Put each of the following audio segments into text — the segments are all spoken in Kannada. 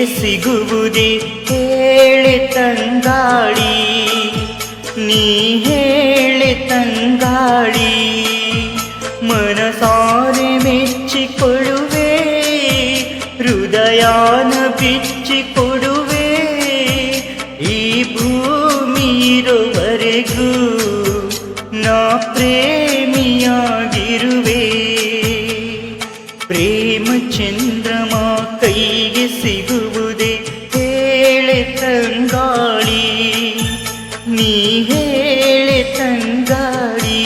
ಕೈಗೆ ಸಿಗುವುದೇ ಹೇಳೆ ತಂಗಾಳಿ, ನೀ ಹೇಳೆ ತಂಗಾಳಿ. ಮನಸಾರೆ ಮೆಚ್ಚಿಕೊಡುವೆ, ಹೃದಯಾನ ಬಿಚ್ಚಿಕೊಡುವೆ. ಈ ಭೂಮಿ ಇರುವರೆಗೂ ನಾ ಪ್ರೇಮಿಯಾಗಿರುವೆ. ಪ್ರೇಮ ಚಂದ್ರಮ ಕೈಗೆ ಸಿಗುವುದೇ ಹೇಳೆ ತಂಗಾಳಿ, ನೀ ಹೇಳೆ ತಂಗಾಳಿ.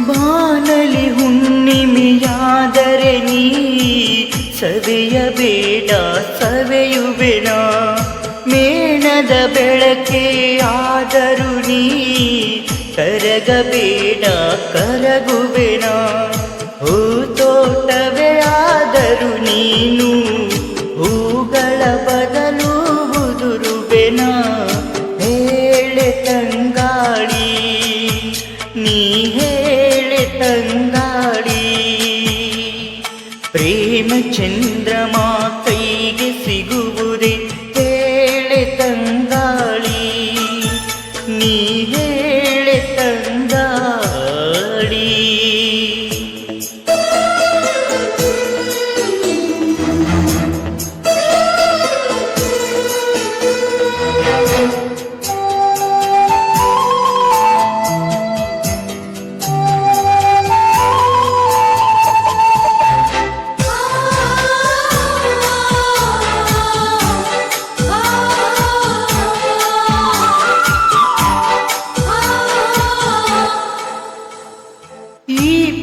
ಬಾನಲಿ ಹುಣ್ಣಿಮೆಯಾದರೆ ನೀ ಸವೆಯಬೇಡ, ಸವೆಯುವೆನ. ಮೇಣದ ಬೆಳಕೆ ಆದರೂ ನೀ ಕರಗಬೇಡ, ಕರಗುವೆನ. ಹೂತೋಟವೇ ಆದರೂ ನೀನು ಹೂಗಳ ಬದಲು ಉದುರುವೆನ. ಹೇಳೆ ತಂಗಾಳಿ, ನೀ ಹೇಳೆ ತಂಗಾಳಿ. ಪ್ರೇಮ ಚಂದ್ರಮ ಕೈಗೆ ಸಿಗುವುದೇ ಹೇಳೆ ತಂಗಾಳಿ, ನೀ ಹೇಳೆ ತಂಗಾಳಿ.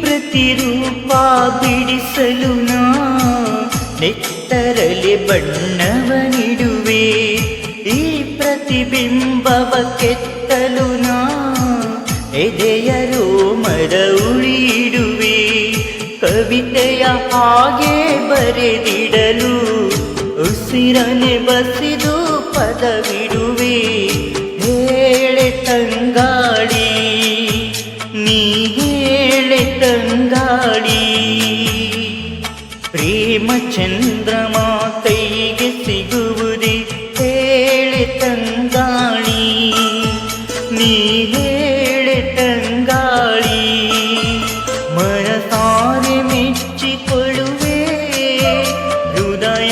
ಪ್ರತಿರೂಪ ಬಿಡಿಸಲು ನಾ ನೆತ್ತರಲಿ ಬಣ್ಣವನಿಡುವೆ. ಈ ಪ್ರತಿಬಿಂಬವ ಕೆತ್ತಲು ನಾ ಎದೆಯರು ಮರ ಉಳಿಡುವೆ. ಕವಿತೆಯ ಹಾಗೆ ಬರೆದಿಡಲು ಉಸಿರನೆ ಬಸಿದು ಪದವಿಡುವೆ. ಹೇಳೆ ತಂಗಾಳಿ, ನೀ ಹೇಳೆ ತಂಗಾಳಿ. ಪ್ರೇಮ ಚಂದ್ರಮ ಕೈಗೆ ಸಿಗುವುದೇ ಹೇಳೆ ತಂಗಾಳಿ, ನೀ ಹೇಳೆ ತಂಗಾಳಿ. ಮನಸಾರೆ ಮೆಚ್ಚಿಕೊಳ್ಳುವೆ, ಹೃದಯ